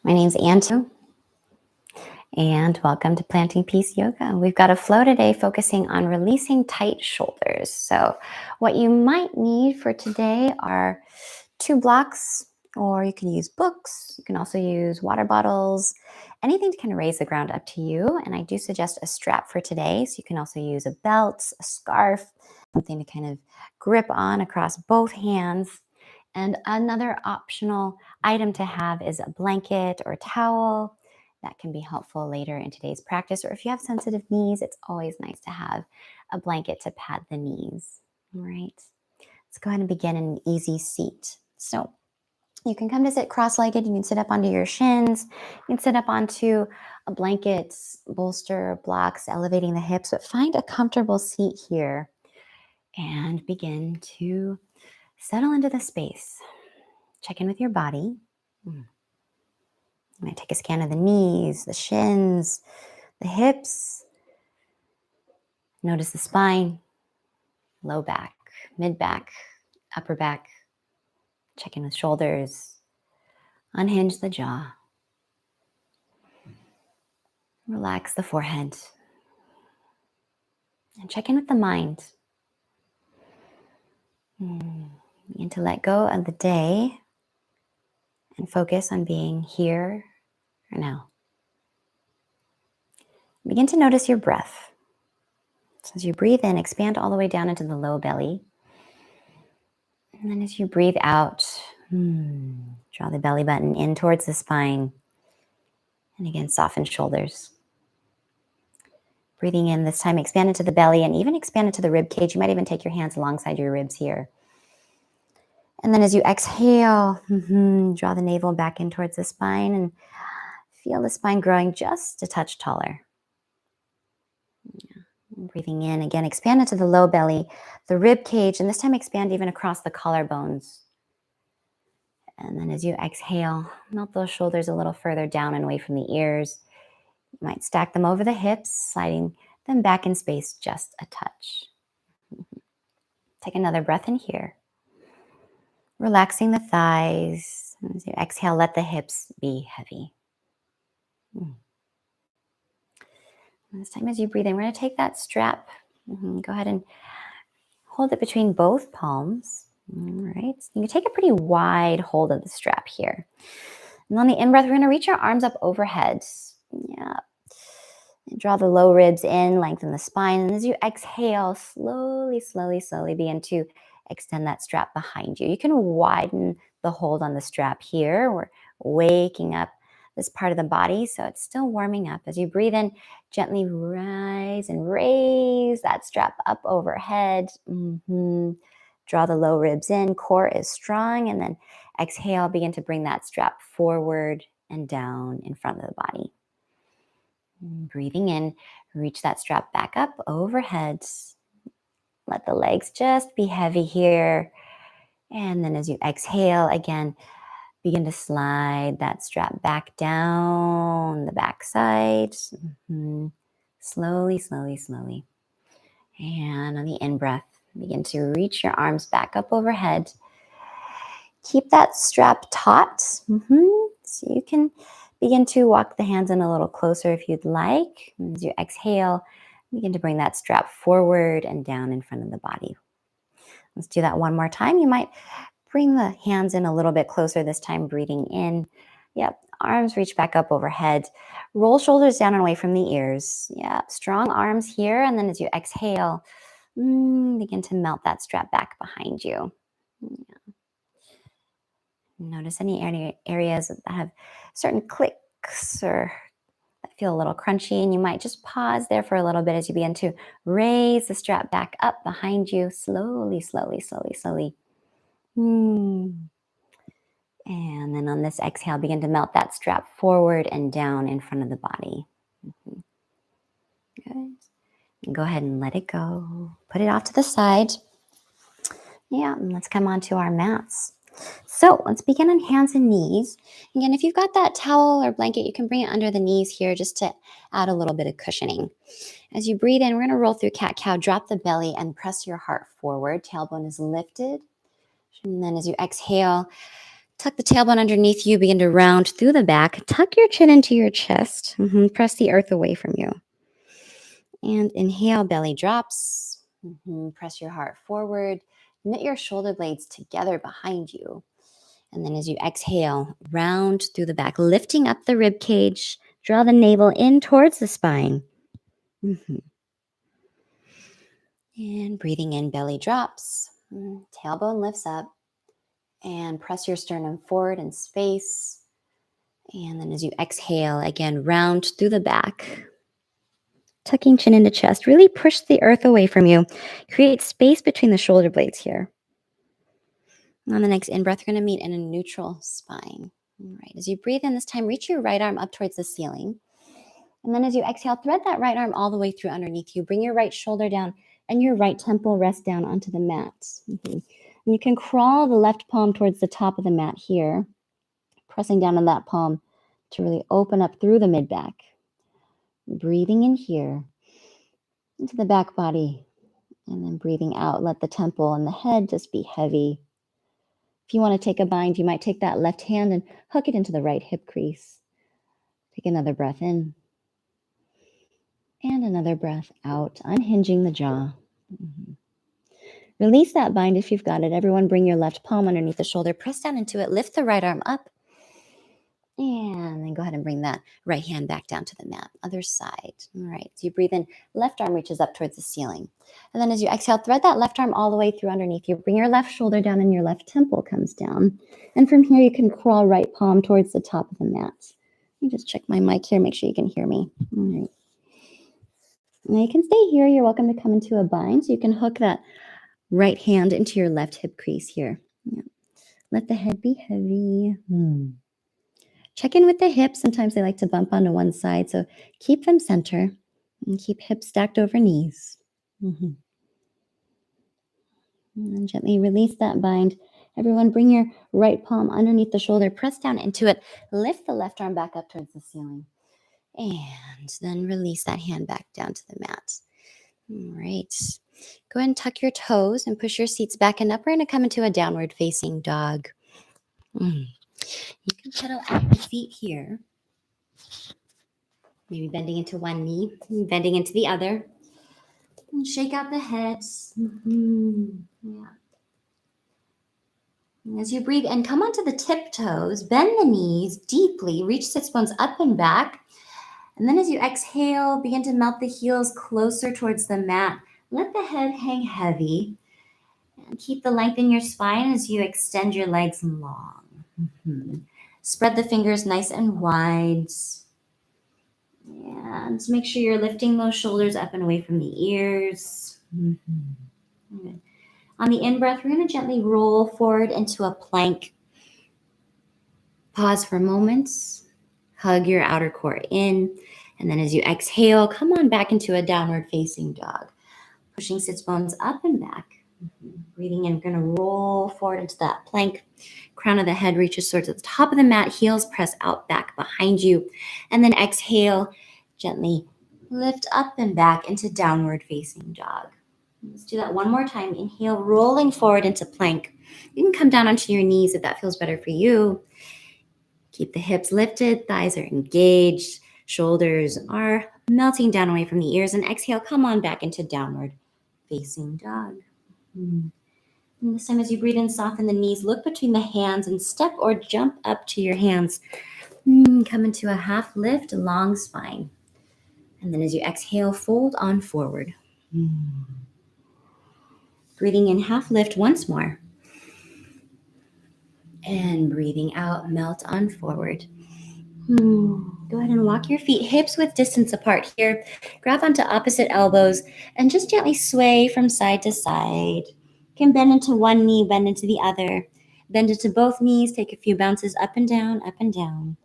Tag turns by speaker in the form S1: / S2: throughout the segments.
S1: My name's Antu, and welcome to Planting Peace Yoga. We've got a flow today focusing on releasing tight shoulders. So what you might need for today are 2 blocks, or you can use books. You can also use water bottles, anything to kind of raise the ground, up to you. And I do suggest a strap for today. So you can also use a belt, a scarf, something to kind of grip on across both hands. And another optional item to have is a blanket or a towel. That can be helpful later in today's practice. Or if you have sensitive knees, it's always nice to have a blanket to pad the knees. All right. Let's go ahead and begin in an easy seat. So you can come to sit cross-legged. You can sit up onto your shins. You can sit up onto a blanket, bolster, blocks, elevating the hips. But find a comfortable seat here and begin to settle into the space. Check in with your body. You might take a scan of the knees, the shins, the hips. Notice the spine, low back, mid back, upper back. Check in with shoulders. Unhinge the jaw. Relax the forehead. And check in with the mind. Begin to let go of the day and focus on being here or now. Begin to notice your breath. So as you breathe in, expand all the way down into the low belly. And then as you breathe out, draw the belly button in towards the spine. And again, soften shoulders. Breathing in this time, expand into the belly and even expand into the rib cage. You might even take your hands alongside your ribs here. And then as you exhale, draw the navel back in towards the spine and feel the spine growing just a touch taller. Breathing in, again, expand into the low belly, the rib cage, and this time expand even across the collarbones. And then as you exhale, melt those shoulders a little further down and away from the ears. You might stack them over the hips, sliding them back in space just a touch. Take another breath in here. Relaxing the thighs. As you exhale, let the hips be heavy. This time as you breathe in, we're going to take that strap. Go ahead and hold it between both palms. All right. You can take a pretty wide hold of the strap here. And on the in-breath, we're going to reach our arms up overhead. Yeah. And draw the low ribs in, lengthen the spine. And as you exhale, slowly begin to extend that strap behind you. You can widen the hold on the strap here. We're waking up this part of the body, so it's still warming up. As you breathe in, gently rise and raise that strap up overhead. Draw the low ribs in, core is strong, and then exhale, begin to bring that strap forward and down in front of the body. Breathing in, reach that strap back up overhead. Let the legs just be heavy here. And then as you exhale, again, begin to slide that strap back down the backside. Slowly. And on the in-breath, begin to reach your arms back up overhead. Keep that strap taut. So you can begin to walk the hands in a little closer if you'd like. As you exhale, begin to bring that strap forward and down in front of the body. Let's do that one more time. You might bring the hands in a little bit closer this time, breathing in. Yep, arms reach back up overhead. Roll shoulders down and away from the ears. Yep, strong arms here. And then as you exhale, begin to melt that strap back behind you. Notice any areas that have certain clicks or that feel a little crunchy, and you might just pause there for a little bit as you begin to raise the strap back up behind you, slowly. And then on this exhale, begin to melt that strap forward and down in front of the body. Good. And go ahead and let it go. Put it off to the side. Yeah, and let's come onto our mats. So let's begin on hands and knees. Again, if you've got that towel or blanket, you can bring it under the knees here just to add a little bit of cushioning. As you breathe in, we're going to roll through cat-cow, drop the belly and press your heart forward. Tailbone is lifted. And then as you exhale, Tuck the tailbone underneath you. Begin to round through the back. Tuck your chin into your chest. Press the earth away from you. And inhale, belly drops. Press your heart forward. Knit your shoulder blades together behind you. And then as you exhale, round through the back, lifting up the rib cage. Draw the navel in towards the spine. And breathing in, belly drops. Tailbone lifts up. And press your sternum forward in space. And then as you exhale, again, round through the back. Tucking chin into chest. Really push the earth away from you. Create space between the shoulder blades here. On the next in-breath, you're going to meet in a neutral spine. All right. As you breathe in this time, reach your right arm up towards the ceiling. And then as you exhale, thread that right arm all the way through underneath you. Bring your right shoulder down and your right temple rest down onto the mat. And you can crawl the left palm towards the top of the mat here, pressing down on that palm to really open up through the mid-back. Breathing in here into the back body, and then breathing out. Let the temple and the head just be heavy. If you want to take a bind, you might take that left hand and hook it into the right hip crease. Take another breath in. And another breath out, unhinging the jaw. Release that bind if you've got it. Everyone bring your left palm underneath the shoulder. Press down into it. Lift the right arm up. And then go ahead and bring that right hand back down to the mat. Other side. All right. So you breathe in. Left arm reaches up towards the ceiling. And then as you exhale, thread that left arm all the way through underneath you. Bring your left shoulder down and your left temple comes down. And from here, you can crawl right palm towards the top of the mat. Let me just check my mic here. Make sure you can hear me. All right. Now you can stay here. You're welcome to come into a bind. So you can hook that right hand into your left hip crease here. Yeah. Let the head be heavy. Check in with the hips. Sometimes they like to bump onto one side. So keep them center and keep hips stacked over knees. And then gently release that bind. Everyone bring your right palm underneath the shoulder. Press down into it. Lift the left arm back up towards the ceiling. And then release that hand back down to the mat. All right. Go ahead and tuck your toes and push your seats back and up. We're going to come into a downward facing dog. You can pedal out the feet here. Maybe bending into one knee, bending into the other. And shake out the head. Yeah. And as you breathe in, come onto the tiptoes, bend the knees deeply, reach sits bones up and back. And then as you exhale, begin to melt the heels closer towards the mat. Let the head hang heavy. And keep the length in your spine as you extend your legs long. Spread the fingers nice and wide. And make sure you're lifting those shoulders up and away from the ears. Good. On the in-breath, we're going to gently roll forward into a plank. Pause for moments. Hug your outer core in. And then as you exhale, come on back into a downward facing dog. Pushing sits bones up and back. Breathing in, we're going to roll forward into that plank. Crown of the head reaches towards the top of the mat. Heels press out back behind you. And then exhale, gently lift up and back into downward facing dog. Let's do that one more time. Inhale, rolling forward into plank. You can come down onto your knees if that feels better for you. Keep the hips lifted, thighs are engaged, shoulders are melting down away from the ears. And exhale, come on back into downward facing dog. And this time as you breathe in, soften the knees, look between the hands and step or jump up to your hands. Come into a half lift, long spine. And then as you exhale, fold on forward. Breathing in, half lift once more. And breathing out, melt on forward. Go ahead and walk your feet hips width distance apart here. Grab onto opposite elbows and just gently sway from side to side. You can bend into one knee, bend into the other. Bend into both knees, take a few bounces up and down, up and down.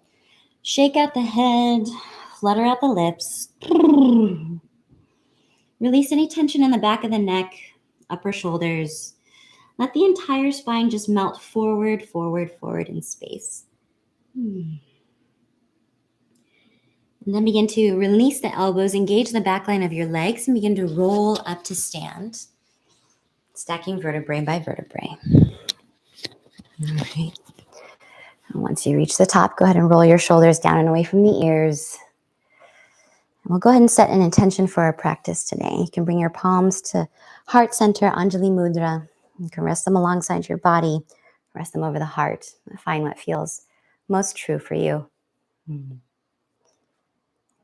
S1: Shake out the head, flutter out the lips. Release any tension in the back of the neck, upper shoulders. Let the entire spine just melt forward, forward, forward in space. And then begin to release the elbows, engage the back line of your legs, and begin to roll up to stand, stacking vertebrae by vertebrae. All right. And once you reach the top, go ahead and roll your shoulders down and away from the ears. And we'll go ahead and set an intention for our practice today. You can bring your palms to heart center, Anjali Mudra. You can rest them alongside your body, rest them over the heart. Find what feels most true for you.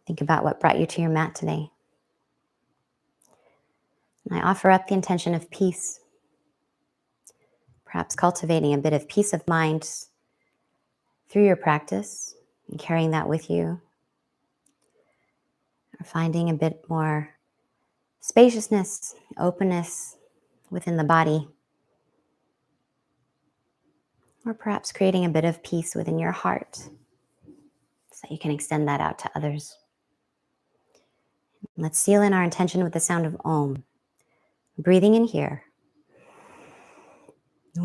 S1: Think about what brought you to your mat today. And I offer up the intention of peace, perhaps cultivating a bit of peace of mind through your practice and carrying that with you, or finding a bit more spaciousness, openness within the body, or perhaps creating a bit of peace within your heart so you can extend that out to others. Let's seal in our intention with the sound of Om. Breathing in here. You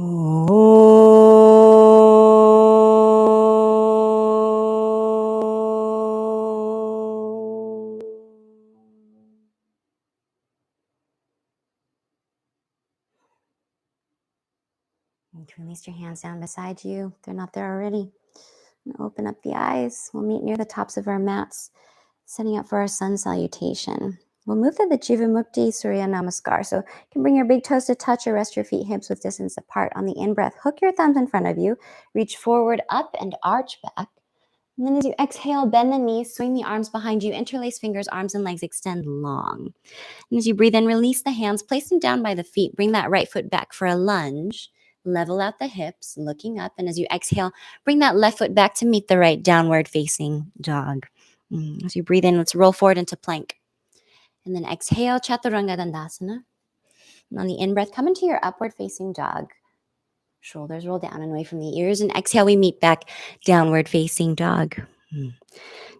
S1: can release your hands down beside you if they're not there already. And open up the eyes. We'll meet near the tops of our mats, setting up for our sun salutation. We'll move to the Jivamukti Surya Namaskar. So you can bring your big toes to touch or rest your feet hips with distance apart. On the in-breath, hook your thumbs in front of you. Reach forward, up, and arch back. And then as you exhale, bend the knees, swing the arms behind you, interlace fingers, arms and legs extend long. And as you breathe in, release the hands, place them down by the feet. Bring that right foot back for a lunge. Level out the hips, looking up. And as you exhale, bring that left foot back to meet the right, downward facing dog. As you breathe in, let's roll forward into plank. And then exhale, Chaturanga Dandasana. And on the in-breath, come into your upward facing dog. Shoulders roll down and away from the ears. And exhale, we meet back, downward facing dog.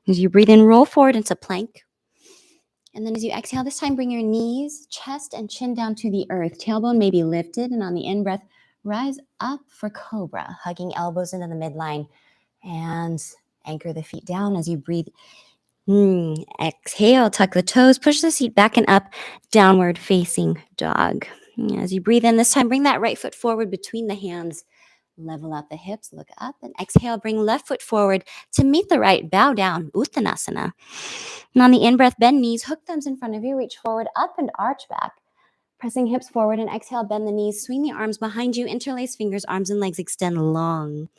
S1: As you breathe in, roll forward into plank. And then as you exhale, this time bring your knees, chest, and chin down to the earth. Tailbone may be lifted. And on the in-breath, rise up for cobra, hugging elbows into the midline. And anchor the feet down as you breathe. Exhale, tuck the toes, push the seat back and up, downward facing dog. As you breathe in, this time bring that right foot forward between the hands. Level out the hips, look up, and exhale, bring left foot forward to meet the right, bow down, Uttanasana. And on the in-breath, bend knees, hook thumbs in front of you, reach forward, up and arch back. Pressing hips forward and exhale, bend the knees, swing the arms behind you, interlace fingers, arms and legs extend long.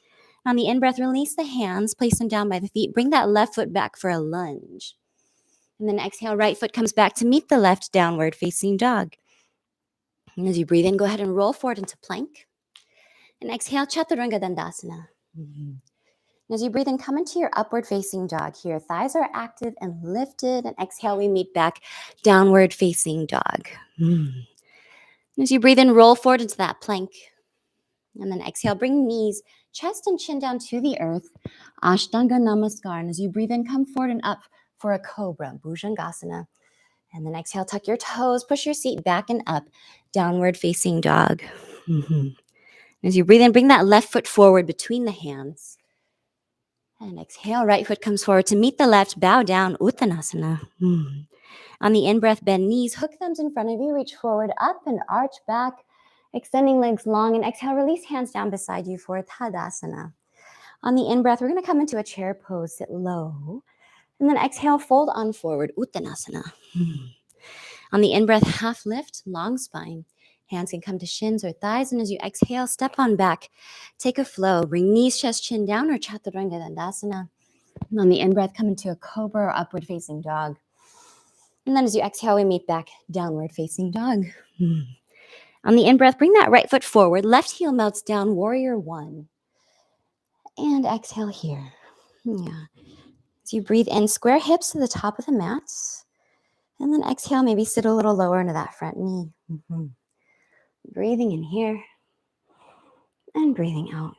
S1: On the in-breath, release the hands, place them down by the feet, bring that left foot back for a lunge. And then exhale, right foot comes back to meet the left, downward facing dog. And as you breathe in, go ahead and roll forward into plank. And exhale, Chaturanga Dandasana. As you breathe in, come into your upward facing dog here. Thighs are active and lifted. And exhale, we meet back, downward facing dog. As you breathe in, roll forward into that plank. And then exhale, bring knees, chest and chin down to the earth. Ashtanga Namaskar. And as you breathe in, come forward and up for a cobra, Bhujangasana. And then exhale, tuck your toes, push your seat back and up, downward facing dog. As you breathe in, bring that left foot forward between the hands. And exhale, right foot comes forward to meet the left, bow down, Uttanasana. On the in-breath, bend knees, hook thumbs in front of you, reach forward, up and arch back, extending legs long. And exhale, release hands down beside you for Tadasana. On the in-breath, we're going to come into a chair pose, sit low. And then exhale, fold on forward, Uttanasana. On the in-breath, half lift, long spine. Hands can come to shins or thighs. And as you exhale, step on back. Take a flow. Bring knees, chest, chin down or Chaturanga Dandasana. And on the in-breath, come into a cobra or upward facing dog. And then as you exhale, we meet back, downward facing dog. On the in-breath, bring that right foot forward. Left heel melts down, warrior one. And exhale here. As you breathe in, square hips to the top of the mat. And then exhale, maybe sit a little lower into that front knee. Breathing in here and breathing out.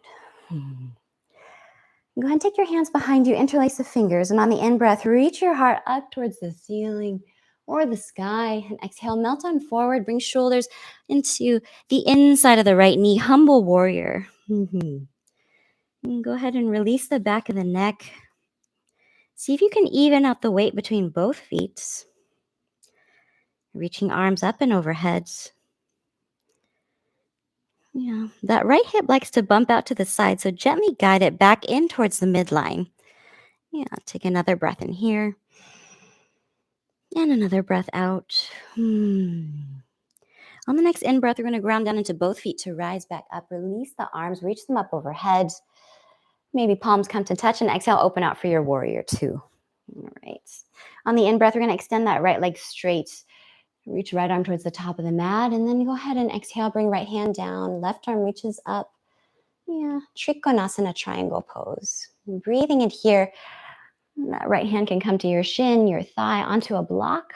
S1: Go ahead and take your hands behind you, interlace the fingers, and on the in-breath, reach your heart up towards the ceiling or the sky. And exhale, melt on forward, bring shoulders into the inside of the right knee, humble warrior. And go ahead and release the back of the neck. See if you can even out the weight between both feet. Reaching arms up and overhead. Yeah, that right hip likes to bump out to the side, so gently guide it back in towards the midline. Yeah, take another breath in here and another breath out. On the next in breath, we're going to ground down into both feet to rise back up. Release the arms, reach them up overhead. Maybe palms come to touch, and exhale, open out for your warrior two. All right. On the in breath, we're going to extend that right leg straight. Reach right arm towards the top of the mat, and then go ahead and exhale, bring right hand down. Left arm reaches up. Yeah, Trikonasana triangle pose. Breathing in here, that right hand can come to your shin, your thigh, onto a block,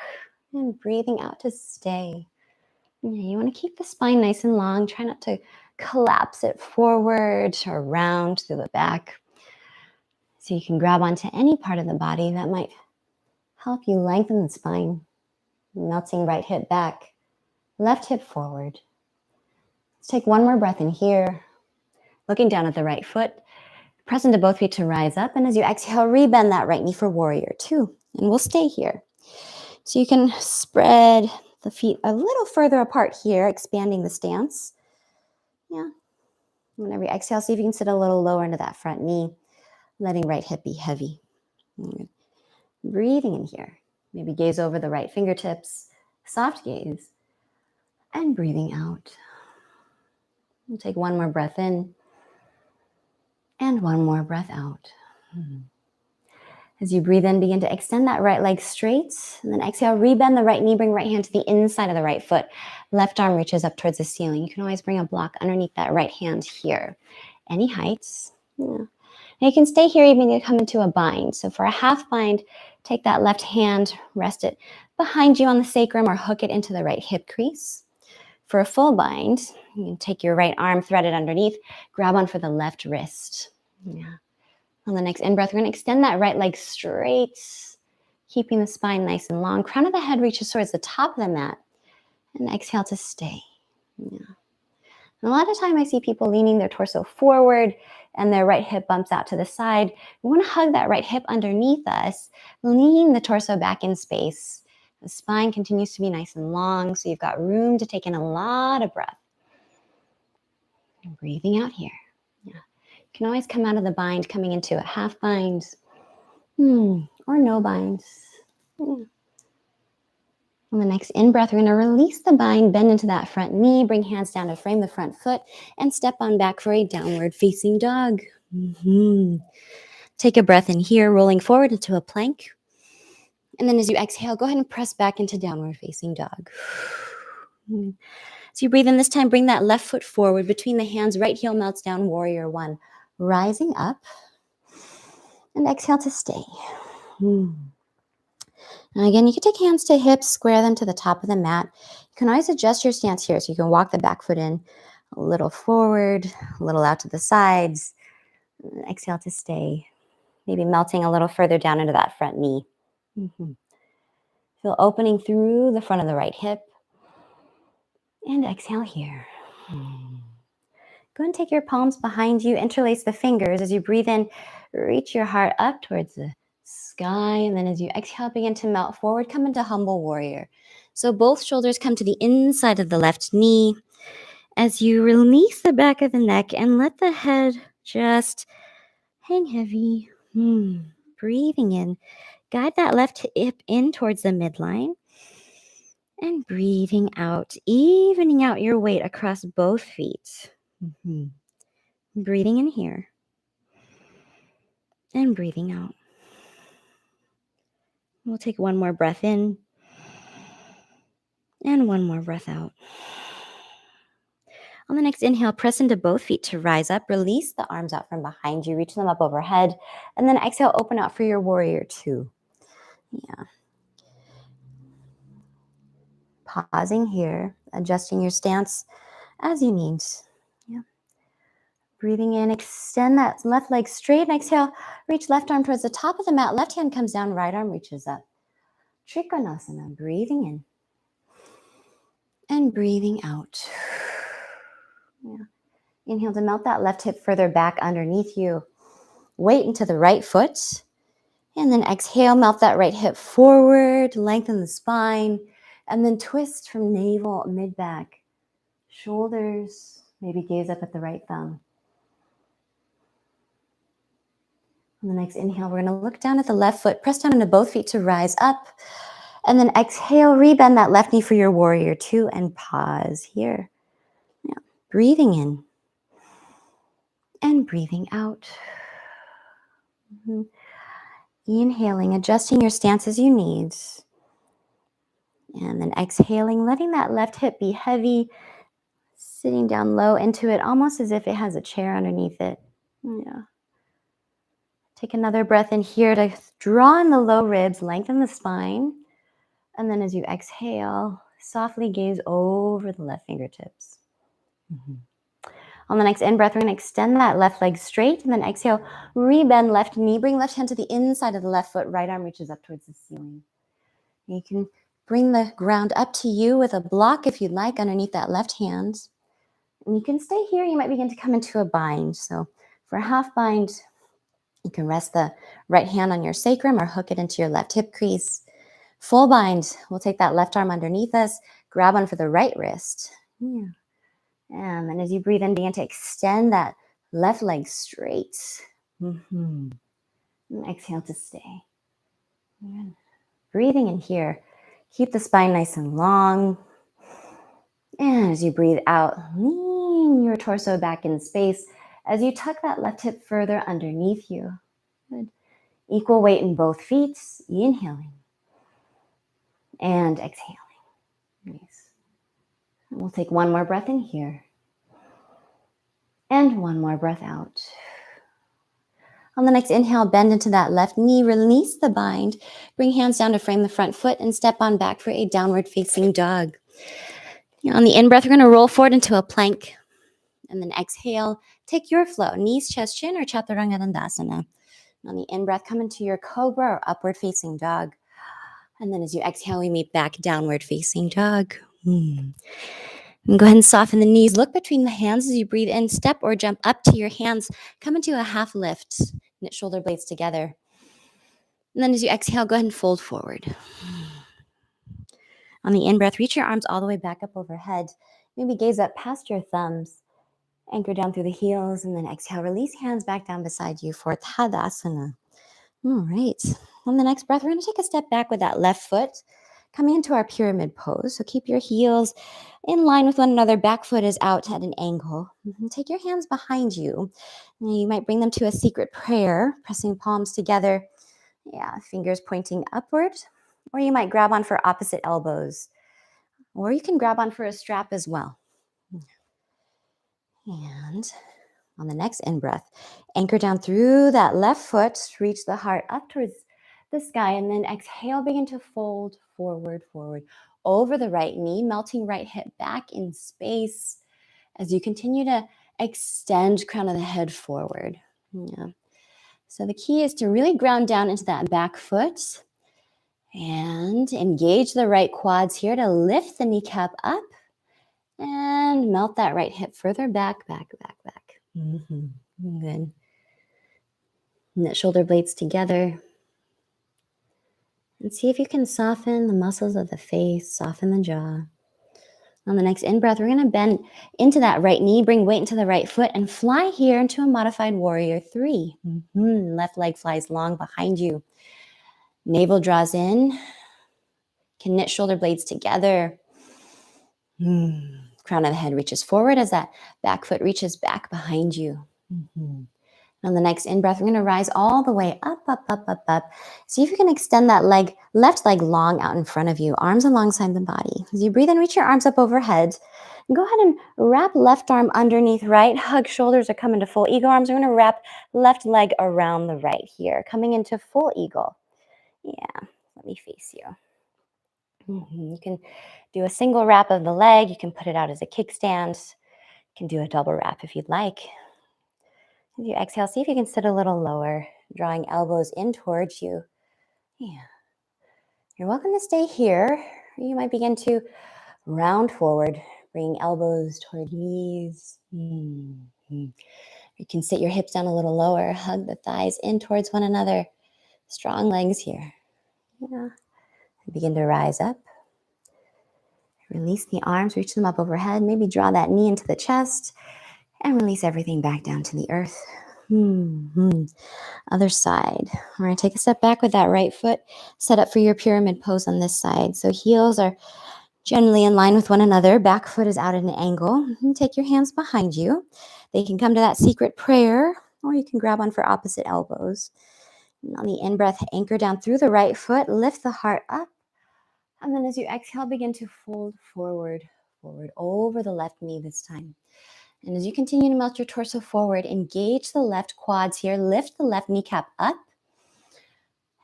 S1: and breathing out to stay. Yeah, you want to keep the spine nice and long. Try not to collapse it forward or round through the back. So you can grab onto any part of the body that might help you lengthen the spine. Melting right hip back, left hip forward. Let's take one more breath in here. Looking down at the right foot. Press into both feet to rise up. And as you exhale, rebend that right knee for warrior two. And we'll stay here. So you can spread the feet a little further apart here, expanding the stance. Yeah. Whenever you exhale, see if you can sit a little lower into that front knee, letting right hip be heavy. Breathing in here. Maybe gaze over the right fingertips, soft gaze, and breathing out. We'll take one more breath in and one more breath out. As you breathe in, begin to extend that right leg straight, and then exhale, rebend the right knee, bring right hand to the inside of the right foot. Left arm reaches up towards the ceiling. You can always bring a block underneath that right hand here. Any heights. Yeah. Now you can stay here even if you come into a bind. So for a half bind, take that left hand, rest it behind you on the sacrum or hook it into the right hip crease. For a full bind, you can take your right arm, thread it underneath, grab on for the left wrist. Yeah. On the next in breath, we're going to extend that right leg straight, keeping the spine nice and long. Crown of the head reaches towards the top of the mat. And exhale to stay. Yeah. And a lot of time I see people leaning their torso forward and their right hip bumps out to the side. We want to hug that right hip underneath us, lean the torso back in space. The spine continues to be nice and long, so you've got room to take in a lot of breath. And breathing out here. Yeah. You can always come out of the bind, coming into a half bind, or no binds. Yeah. On the next in-breath, we're going to release the bind, bend into that front knee, bring hands down to frame the front foot, and step on back for a downward facing dog. Take a breath in here, rolling forward into a plank. And then as you exhale, go ahead and press back into downward facing dog. So you breathe in this time, bring that left foot forward between the hands, right heel melts down, warrior one. Rising up, and exhale to stay. And again, you can take hands to hips, square them to the top of the mat. You can always adjust your stance here, so you can walk the back foot in a little forward, a little out to the sides. Exhale to stay. Maybe melting a little further down into that front knee. Feel opening through the front of the right hip. And exhale here. Go and take your palms behind you, interlace the fingers. As you breathe in, reach your heart up towards the sky. And then as you exhale, begin to melt forward, come into humble warrior. So both shoulders come to the inside of the left knee. As you release the back of the neck and let the head just hang heavy. Breathing in, guide that left hip in towards the midline. And breathing out, evening out your weight across both feet. Breathing in here. And breathing out. We'll take one more breath in. And one more breath out. On the next inhale, press into both feet to rise up. Release the arms out from behind you. Reach them up overhead. And then exhale, open out for your warrior two. Yeah. Pausing here, adjusting your stance as you need. Yeah. Breathing in, extend that left leg straight. And exhale, reach left arm towards the top of the mat. Left hand comes down, right arm reaches up. Trikonasana, breathing in. And breathing out. Yeah. Inhale to melt that left hip further back underneath you. Weight into the right foot. And then exhale, melt that right hip forward, lengthen the spine. And then twist from navel, mid-back, shoulders, Maybe gaze up at the right thumb. On the next inhale, we're going to look down at the left foot, press down into both feet to rise up. And then exhale, rebend that left knee for your warrior two and pause here. Now, breathing in and breathing out. Inhaling, adjusting your stance as you need. And then exhaling, letting that left hip be heavy, sitting down low into it, almost as if it has a chair underneath it. Yeah. Take another breath in here to draw in the low ribs, lengthen the spine. And then as you exhale, softly gaze over the left fingertips. On the next in-breath, we're going to extend that left leg straight. And then exhale, rebend left knee. Bring left hand to the inside of the left foot. Right arm reaches up towards the ceiling. You can bring the ground up to you with a block if you'd like underneath that left hand. And you can stay here. You might begin to come into a bind. So for a half bind, you can rest the right hand on your sacrum or hook it into your left hip crease. Full bind, we'll take that left arm underneath us, grab on for the right wrist. Yeah. And then as you breathe in, begin to extend that left leg straight. And exhale to stay. Good. Breathing in here, keep the spine nice and long. And as you breathe out, lean your torso back in space as you tuck that left hip further underneath you. Good. Equal weight in both feet, inhaling and exhaling. Nice. And we'll take one more breath in here. And one more breath out. On the next inhale, bend into that left knee, release the bind, bring hands down to frame the front foot and step on back for a downward facing dog. On the in-breath, we're going to roll forward into a plank. And then exhale, take your flow, knees, chest, chin, or chaturanga dandasana. On the in-breath, come into your cobra or upward facing dog. And then as you exhale, we meet back downward facing dog. And go ahead and soften the knees. Look between the hands as you breathe in. Step or jump up to your hands. Come into a half lift. Knit shoulder blades together. And then as you exhale, go ahead and fold forward. On the in-breath, reach your arms all the way back up overhead. Maybe gaze up past your thumbs. Anchor down through the heels. And then exhale, release hands back down beside you for Tadasana. All right. On the next breath, we're going to take a step back with that left foot. Coming into our pyramid pose. So keep your heels in line with one another. Back foot is out at an angle. Take your hands behind you. And you might bring them to a secret prayer, pressing palms together. Yeah, fingers pointing upward. Or you might grab on for opposite elbows. Or you can grab on for a strap as well. And on the next in-breath, anchor down through that left foot. Reach the heart up towards the sky. And then exhale, begin to fold forward, over the right knee, melting right hip back in space as you continue to extend crown of the head forward. Yeah. So the key is to really ground down into that back foot and engage the right quads here to lift the kneecap up and melt that right hip further back. Good. Knit shoulder blades together. And see if you can soften the muscles of the face, soften the jaw. On the next in-breath, we're going to bend into that right knee, bring weight into the right foot, and fly here into a modified warrior three. Left leg flies long behind you. Navel draws in. Can knit shoulder blades together. Crown of the head reaches forward as that back foot reaches back behind you. On the next in-breath, we're going to rise all the way up. See if you can extend that leg, left leg long out in front of you, arms alongside the body. As you breathe in, reach your arms up overhead. And go ahead and wrap left arm underneath right. Hug shoulders or come into full eagle arms. We're going to wrap left leg around the right here, coming into full eagle. Yeah, let me face you. You can do a single wrap of the leg. You can put it out as a kickstand. You can do a double wrap if you'd like. As you exhale, see if you can sit a little lower, drawing elbows in towards you. Yeah. You're welcome to stay here. You might begin to round forward, bringing elbows toward knees. You can sit your hips down a little lower, hug the thighs in towards one another. Strong legs here. Yeah. Begin to rise up. Release the arms, reach them up overhead. Maybe draw that knee into the chest and release everything back down to the earth. Other side. We're going to take a step back with that right foot. Set up for your pyramid pose on this side. So heels are generally in line with one another. Back foot is out at an angle. Take your hands behind you. They can come to that secret prayer, or you can grab on for opposite elbows. And on the in-breath, anchor down through the right foot. Lift the heart up. And then as you exhale, begin to fold forward over the left knee this time. And as you continue to melt your torso forward, engage the left quads here. Lift the left kneecap up.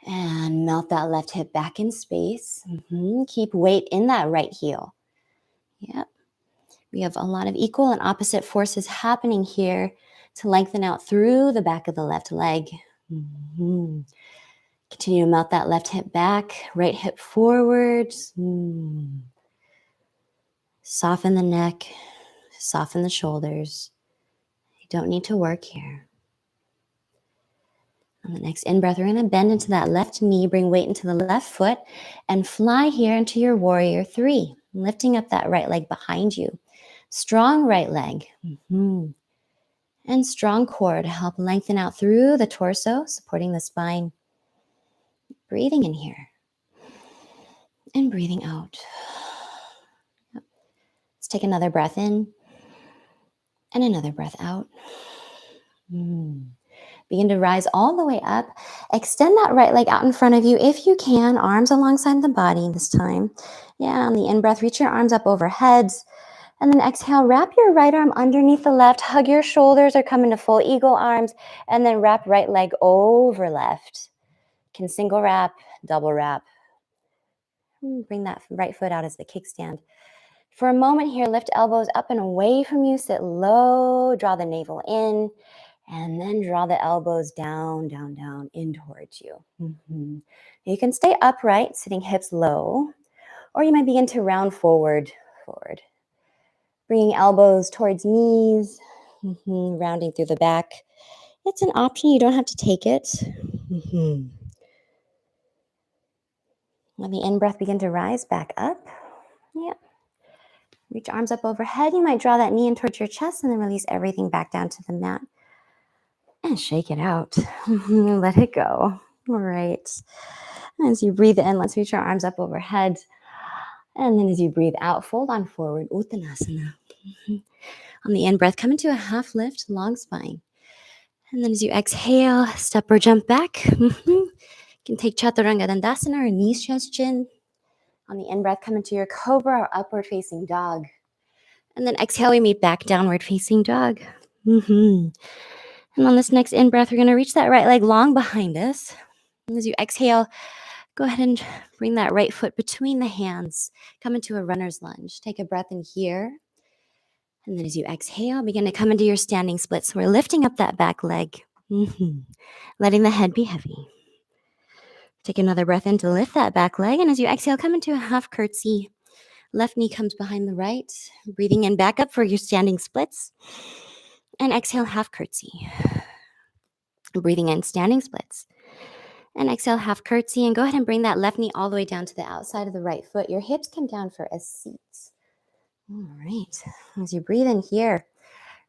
S1: And melt that left hip back in space. Keep weight in that right heel. Yep. We have a lot of equal and opposite forces happening here to lengthen out through the back of the left leg. Continue to melt that left hip back, right hip forward. Soften the neck, soften the shoulders. You don't need to work here. On the next in-breath, we're going to bend into that left knee, bring weight into the left foot, and fly here into your warrior three, lifting up that right leg behind you. Strong right leg. And strong core to help lengthen out through the torso, supporting the spine. Breathing in here. And breathing out. Let's take another breath in. And another breath out. Begin to rise all the way up. Extend that right leg out in front of you if you can. Arms alongside the body this time. Yeah, on the in-breath, reach your arms up overhead. And then exhale, wrap your right arm underneath the left. Hug your shoulders or come into full eagle arms. And then wrap right leg over left. Can single wrap, double wrap. Bring that right foot out as the kickstand. For a moment here, lift elbows up and away from you. Sit low, draw the navel in. And then draw the elbows down, down, down, in towards you. You can stay upright, sitting hips low, or you might begin to round forward. Bringing elbows towards knees, rounding through the back. It's an option, you don't have to take it. Let the in-breath begin to rise back up. Yep. Reach arms up overhead. You might draw that knee in towards your chest and then release everything back down to the mat. And shake it out. Let it go. All right. As you breathe in, let's reach our arms up overhead. And then as you breathe out, fold on forward, Uttanasana. On the in-breath, come into a half lift, long spine. And then as you exhale, step or jump back. You can take Chaturanga Dandasana or knees, chest, chin. On the in-breath, come into your cobra or upward facing dog. And then exhale, we meet back downward facing dog. And on this next in-breath, we're going to reach that right leg long behind us. And as you exhale, go ahead and bring that right foot between the hands. Come into a runner's lunge. Take a breath in here. And then as you exhale, begin to come into your standing split. So we're lifting up that back leg. Letting the head be heavy. Take another breath in to lift that back leg. And as you exhale, come into a half curtsy. Left knee comes behind the right. Breathing in back up for your standing splits. And exhale, half curtsy. Breathing in, standing splits. And exhale, half curtsy. And go ahead and bring that left knee all the way down to the outside of the right foot. Your hips come down for a seat. All right. As you breathe in here,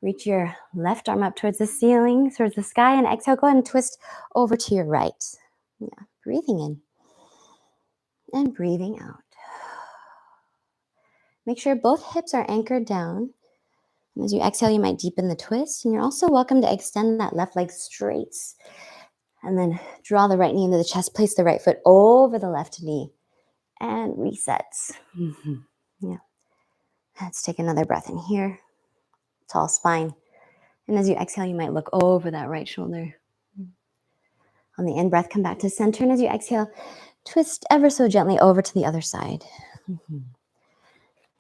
S1: reach your left arm up towards the ceiling, towards the sky. And exhale, go ahead and twist over to your right. Yeah. Breathing in. And breathing out. Make sure both hips are anchored down. And as you exhale, you might deepen the twist. And you're also welcome to extend that left leg straight. And then draw the right knee into the chest. Place the right foot over the left knee. And reset. Yeah. Let's take another breath in here. Tall spine. And as you exhale, you might look over that right shoulder. On the in-breath, come back to center. And as you exhale, twist ever so gently over to the other side.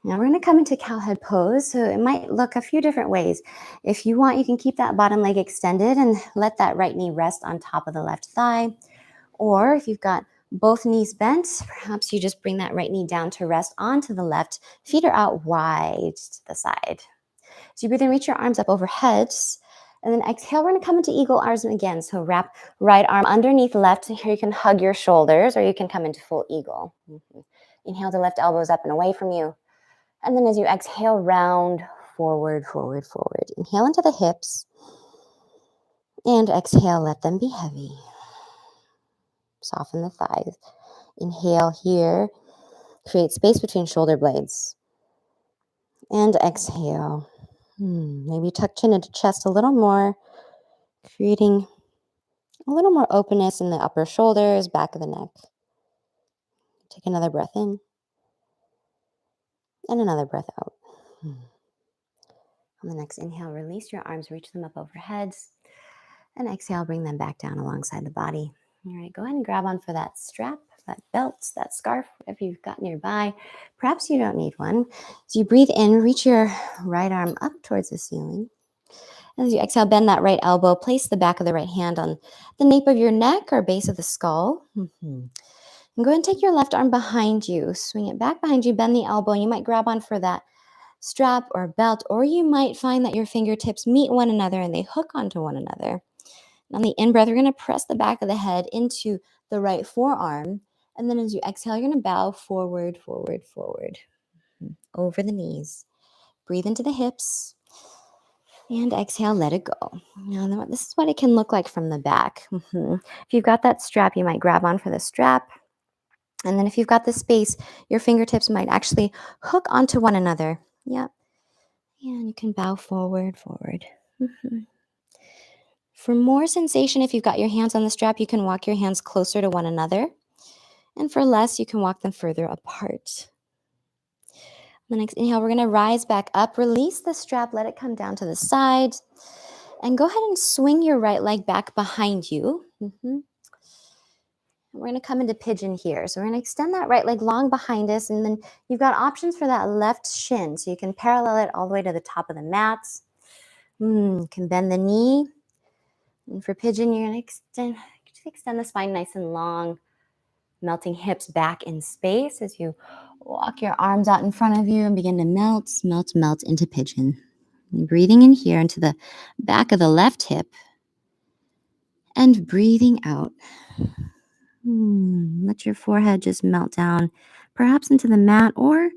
S1: Now we're going to come into cow head pose. So it might look a few different ways. If you want, you can keep that bottom leg extended and let that right knee rest on top of the left thigh. Or if you've got both knees bent, perhaps you just bring that right knee down to rest onto the left. Feet are out wide to the side. So you breathe in, reach your arms up overhead. And then exhale, we're going to come into eagle arms again. So wrap right arm underneath left. So here you can hug your shoulders or you can come into full eagle. Inhale to lift elbows up and away from you. And then as you exhale, round forward, forward, forward. Inhale into the hips. And exhale, let them be heavy. Soften the thighs. Inhale here. Create space between shoulder blades. And exhale. Maybe tuck chin into chest a little more, creating a little more openness in the upper shoulders, back of the neck. Take another breath in and another breath out. On the next inhale, release your arms, reach them up overhead. And exhale, bring them back down alongside the body. All right, go ahead and grab onto that strap, that belt, that scarf, whatever you've got nearby. Perhaps you don't need one. So you breathe in, reach your right arm up towards the ceiling. And as you exhale, bend that right elbow, place the back of the right hand on the nape of your neck or base of the skull. And go ahead and take your left arm behind you, swing it back behind you, bend the elbow, and you might grab on for that strap or belt, or you might find that your fingertips meet one another and they hook onto one another. On the in-breath, we're going to press the back of the head into the right forearm. And then as you exhale, you're going to bow forward, forward, forward, over the knees. Breathe into the hips. And exhale, let it go. Now, this is what it can look like from the back. If you've got that strap, you might grab on for the strap. And then if you've got the space, your fingertips might actually hook onto one another. Yep. And you can bow forward, forward. For more sensation, if you've got your hands on the strap, you can walk your hands closer to one another. And for less, you can walk them further apart. The next inhale, we're going to rise back up, release the strap, let it come down to the side, and go ahead and swing your right leg back behind you. We're going to come into pigeon here. So we're going to extend that right leg long behind us, and then you've got options for that left shin. So you can parallel it all the way to the top of the mat. You can bend the knee. And for pigeon, you're going to extend the spine nice and long, melting hips back in space as you walk your arms out in front of you and begin to melt, melt, melt into pigeon. And breathing in here into the back of the left hip and breathing out. Let your forehead just melt down, perhaps into the mat, or you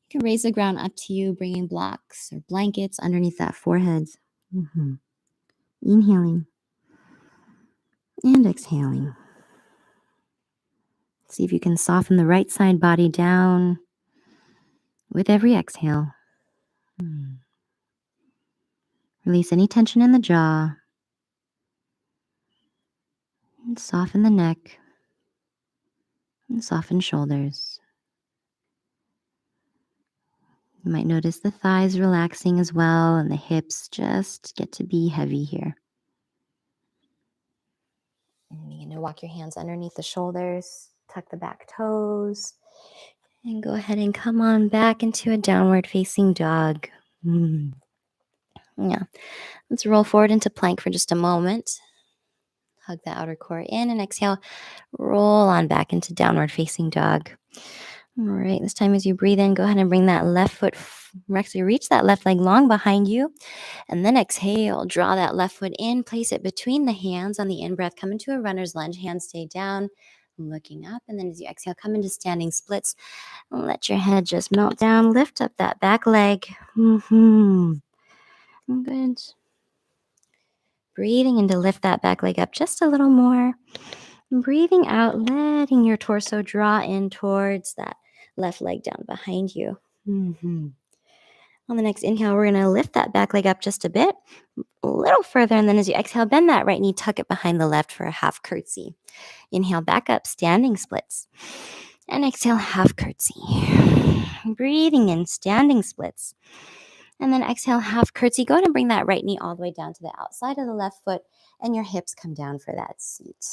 S1: can raise the ground up to you, bringing blocks or blankets underneath that forehead. Inhaling and exhaling. See if you can soften the right side body down with every exhale. Release any tension in the jaw. And soften the neck. And soften shoulders. You might notice the thighs relaxing as well, and the hips just get to be heavy here. And begin to walk your hands underneath the shoulders, tuck the back toes, and go ahead and come on back into a downward facing dog. Yeah. Let's roll forward into plank for just a moment. Hug the outer core in and exhale. Roll on back into downward facing dog. All right, this time as you breathe in, go ahead and bring that left foot, actually reach that left leg long behind you. And then exhale, draw that left foot in, place it between the hands on the in-breath. Come into a runner's lunge, hands stay down, looking up. And then as you exhale, come into standing splits. Let your head just melt down. Lift up that back leg. Good. Breathing in to lift that back leg up just a little more. Breathing out, letting your torso draw in towards that left leg down behind you. On the next inhale, we're going to lift that back leg up just a bit, a little further. And then as you exhale, bend that right knee, tuck it behind the left for a half curtsy. Inhale, back up, standing splits. And exhale, half curtsy. Breathing in, standing splits. And then exhale, half curtsy. Go ahead and bring that right knee all the way down to the outside of the left foot, and your hips come down for that seat.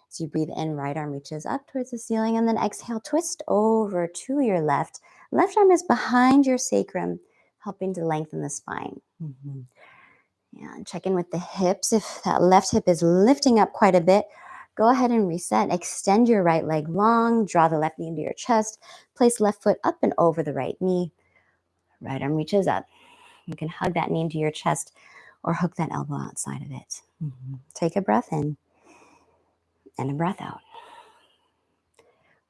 S1: As you breathe in, right arm reaches up towards the ceiling, and then exhale, twist over to your left. Left arm is behind your sacrum, helping to lengthen the spine. And check in with the hips. If that left hip is lifting up quite a bit, go ahead and reset. Extend your right leg long, draw the left knee into your chest, place left foot up and over the right knee. Right arm reaches up. You can hug that knee into your chest or hook that elbow outside of it. Take a breath in and a breath out.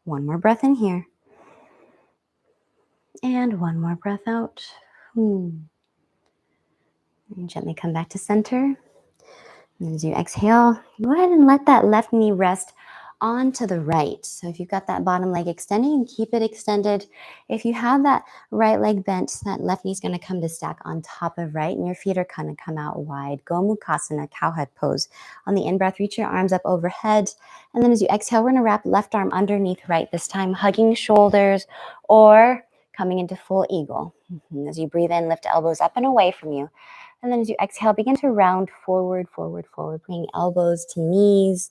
S1: One more breath in here. And one more breath out. And gently come back to center. And as you exhale, go ahead and let that left knee rest onto the right. So if you've got that bottom leg extending, keep it extended. If you have that right leg bent, that left knee is going to come to stack on top of right, and your feet are going to come out wide. Gomukhasana, cowhead pose. On the in-breath, reach your arms up overhead. And then as you exhale, we're going to wrap left arm underneath right, this time hugging shoulders or coming into full eagle. As you breathe in, lift elbows up and away from you. And then as you exhale, begin to round forward, forward, forward, bringing elbows to knees.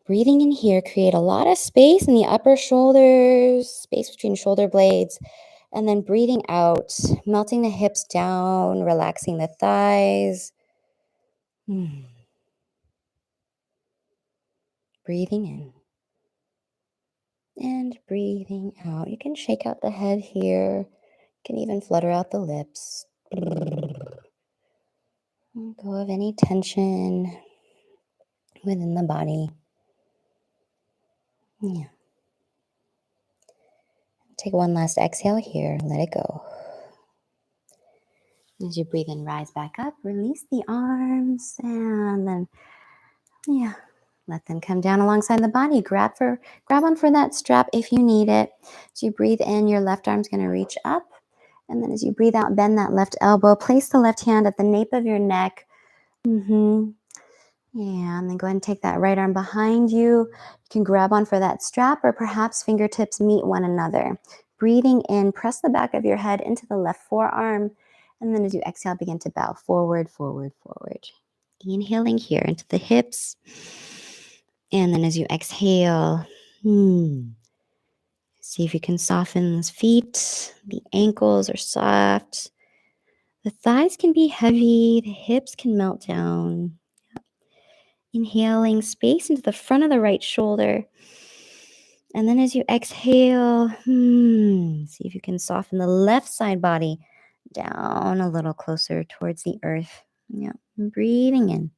S1: Breathing in here, create a lot of space in the upper shoulders, space between shoulder blades. And then breathing out, melting the hips down, relaxing the thighs. Breathing in and breathing out. You can shake out the head here. You can even flutter out the lips. Let go of any tension within the body. Yeah. Take one last exhale here. Let it go. As you breathe in, rise back up. Release the arms. And then, let them come down alongside the body. Grab on for that strap if you need it. As you breathe in, your left arm's going to reach up. And then as you breathe out, bend that left elbow. Place the left hand at the nape of your neck. And then go ahead and take that right arm behind you. You can grab on for that strap, or perhaps fingertips meet one another. Breathing in, press the back of your head into the left forearm. And then as you exhale, begin to bow forward, forward, forward. Inhaling here into the hips. And then as you exhale, see if you can soften those feet. The ankles are soft. The thighs can be heavy. The hips can melt down. Inhaling space into the front of the right shoulder. And then as you exhale, see if you can soften the left side body down a little closer towards the earth. Yeah. Breathing in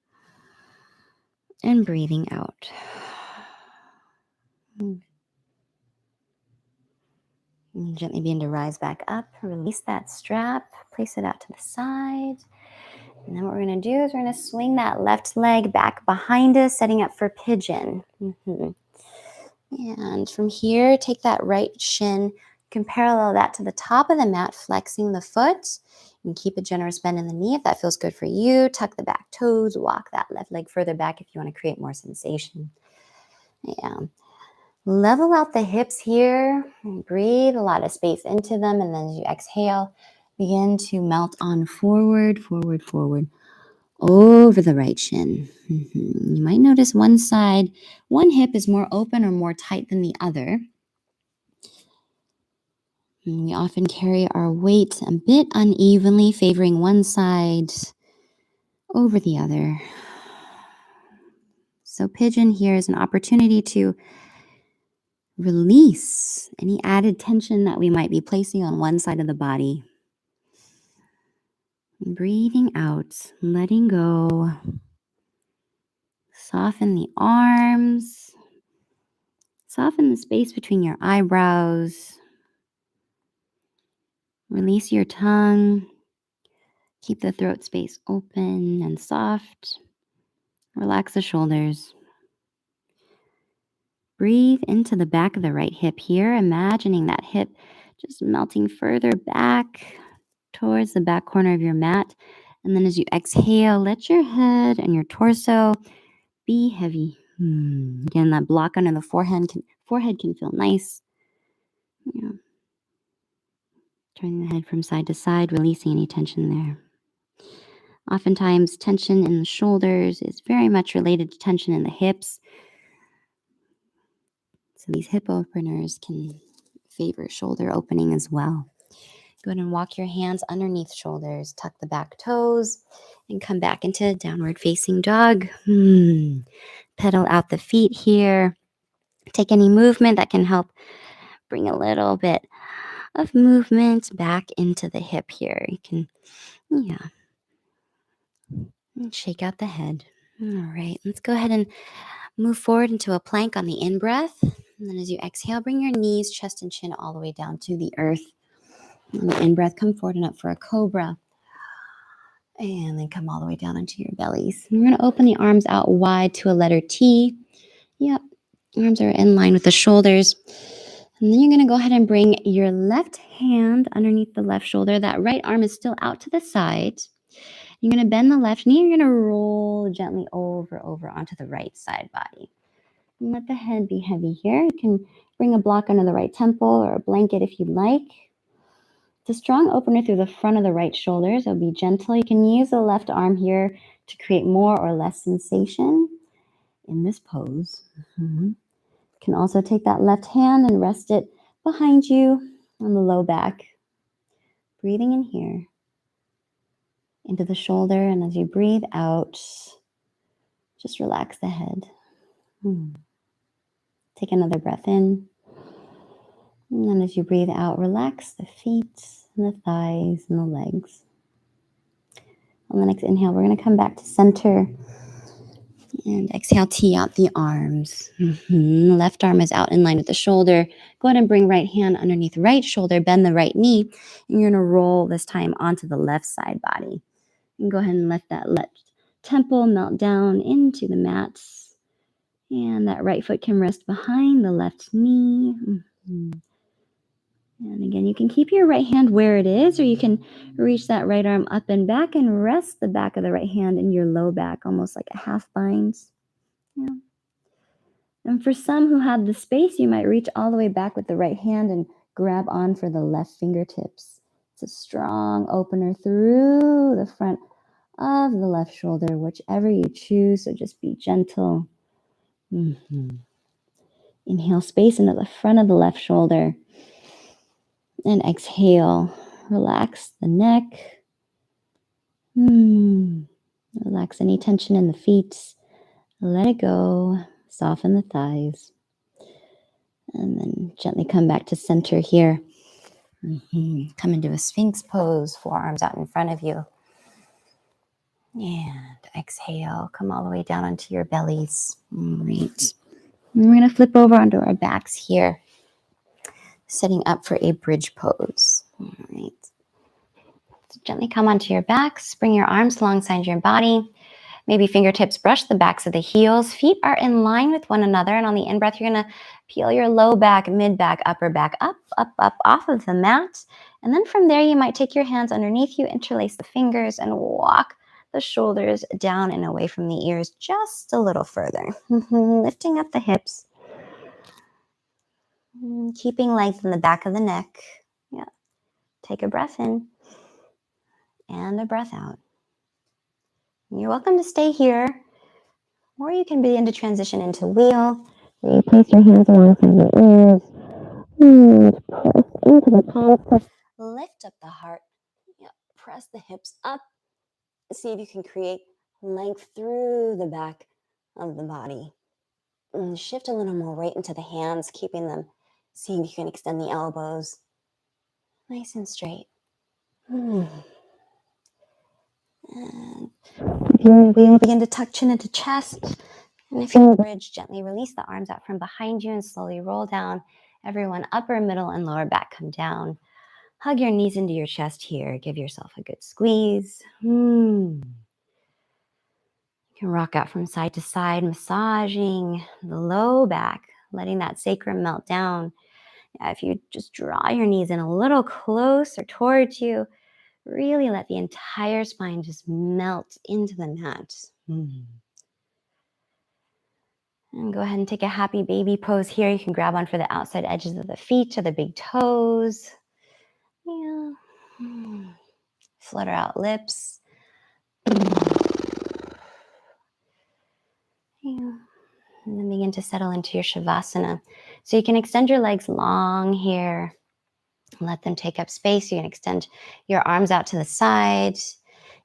S1: and breathing out. And gently begin to rise back up. Release that strap. Place it out to the side. And then what we're going to do is we're going to swing that left leg back behind us, setting up for pigeon. And from here, take that right shin. You can parallel that to the top of the mat, flexing the foot. And keep a generous bend in the knee if that feels good for you. Tuck the back toes. Walk that left leg further back if you want to create more sensation. Yeah. Level out the hips here. And breathe a lot of space into them. And then as you exhale, begin to melt on forward, forward, forward. Over the right shin. You might notice one hip is more open or more tight than the other. And we often carry our weight a bit unevenly, favoring one side over the other. So pigeon here is an opportunity to release any added tension that we might be placing on one side of the body. And breathing out, letting go. Soften the arms. Soften the space between your eyebrows. Release your tongue. Keep the throat space open and soft. Relax the shoulders. Breathe into the back of the right hip here, imagining that hip just melting further back towards the back corner of your mat. And then as you exhale, let your head and your torso be heavy. Again, that block under the forehead can feel nice. Yeah. Turning the head from side to side, releasing any tension there. Oftentimes, tension in the shoulders is very much related to tension in the hips. So these hip openers can favor shoulder opening as well. Go ahead and walk your hands underneath shoulders, tuck the back toes, and come back into downward facing dog. Pedal out the feet here. Take any movement that can help bring a little bit of movement back into the hip here. You can, and shake out the head. All right, let's go ahead and move forward into a plank on the in-breath. And then as you exhale, bring your knees, chest, and chin all the way down to the earth. On the in-breath, come forward and up for a cobra. And then come all the way down into your bellies. And we're going to open the arms out wide to a letter T. Yep, arms are in line with the shoulders. And then you're going to go ahead and bring your left hand underneath the left shoulder. That right arm is still out to the side. You're going to bend the left knee. You're going to roll gently over onto the right side body. And let the head be heavy here. You can bring a block under the right temple or a blanket if you'd like. It's a strong opener through the front of the right shoulder, so be gentle. You can use the left arm here to create more or less sensation in this pose. You can also take that left hand and rest it behind you on the low back. Breathing in here into the shoulder, and as you breathe out, just relax the head. Take another breath in. And then as you breathe out, relax the feet and the thighs and the legs. On the next inhale, we're going to come back to center. And exhale, tee out the arms. Left arm is out in line with the shoulder. Go ahead and bring right hand underneath right shoulder. Bend the right knee. And you're going to roll this time onto the left side body. And go ahead and let that left temple melt down into the mat. And that right foot can rest behind the left knee. And again, you can keep your right hand where it is, or you can reach that right arm up and back and rest the back of the right hand in your low back, almost like a half bind. Yeah. And for some who have the space, you might reach all the way back with the right hand and grab on for the left fingertips. It's a strong opener through the front of the left shoulder, whichever you choose, so just be gentle. Inhale space into the front of the left shoulder. And exhale, relax the neck. Relax any tension in the feet. Let it go. Soften the thighs. And then gently come back to center here. Come into a Sphinx pose, forearms out in front of you. And exhale, come all the way down onto your bellies. Great. And we're going to flip over onto our backs here, setting up for a bridge pose. All right. So gently come onto your backs, bring your arms alongside your body. Maybe fingertips brush the backs of the heels. Feet are in line with one another. And on the in-breath, you're going to peel your low back, mid-back, upper back up off of the mat. And then from there, you might take your hands underneath you, interlace the fingers, and walk the shoulders down and away from the ears just a little further. Lifting up the hips. Keeping length in the back of the neck. Yeah. Take a breath in and a breath out. You're welcome to stay here, or you can begin to transition into wheel. Where you place your hands alongside your ears. Press into the palms. Lift up the heart. Yep. Press the hips up. See if you can create length through the back of the body. And shift a little more weight into the hands, keeping them. See if you can extend the elbows. Nice and straight. And if you're in wheel, begin to tuck chin into chest. And if you're in bridge, gently release the arms out from behind you and slowly roll down. Everyone, upper, middle, and lower back come down. Hug your knees into your chest here. Give yourself a good squeeze. You can rock out from side to side, massaging the low back, letting that sacrum melt down. If you just draw your knees in a little closer towards you, really let the entire spine just melt into the mat. And go ahead and take a happy baby pose here. You can grab on for the outside edges of the feet or the big toes. Yeah. Flutter out lips. Yeah. And then begin to settle into your Shavasana. So you can extend your legs long here. Let them take up space. You can extend your arms out to the sides.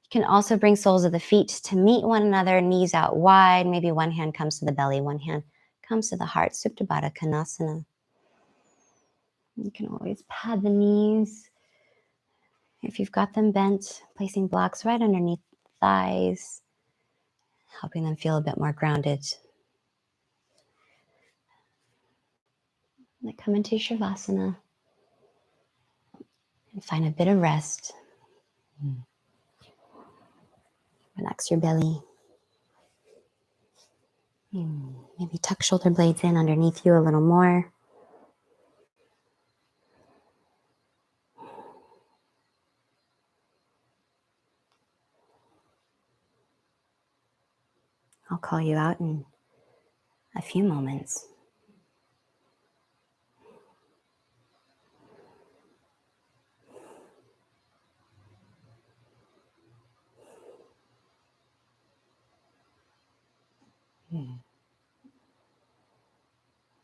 S1: You can also bring soles of the feet to meet one another, knees out wide. Maybe one hand comes to the belly, one hand comes to the heart. Supta Baddha Konasana. You can always pad the knees. If you've got them bent, placing blocks right underneath the thighs, helping them feel a bit more grounded. And come into Shavasana and find a bit of rest. Relax your belly. Maybe tuck shoulder blades in underneath you a little more. I'll call you out in a few moments.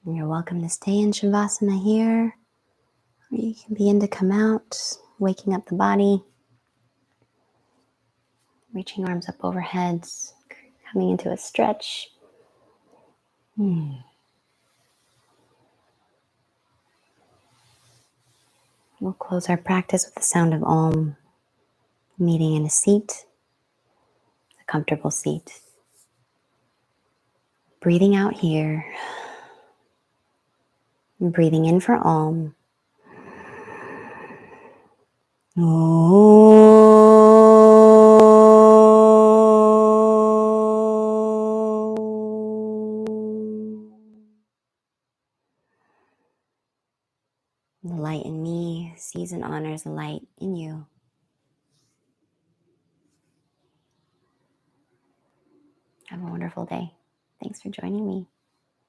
S1: And you're welcome to stay in Shavasana here, or you can begin to come out, waking up the body, reaching arms up overhead, coming into a stretch. We'll close our practice with the sound of Om, meeting in a seat, a comfortable seat. Breathing out here, and breathing in for Om. The light in me sees and honors the light in you. Have a wonderful day. Thanks for joining me.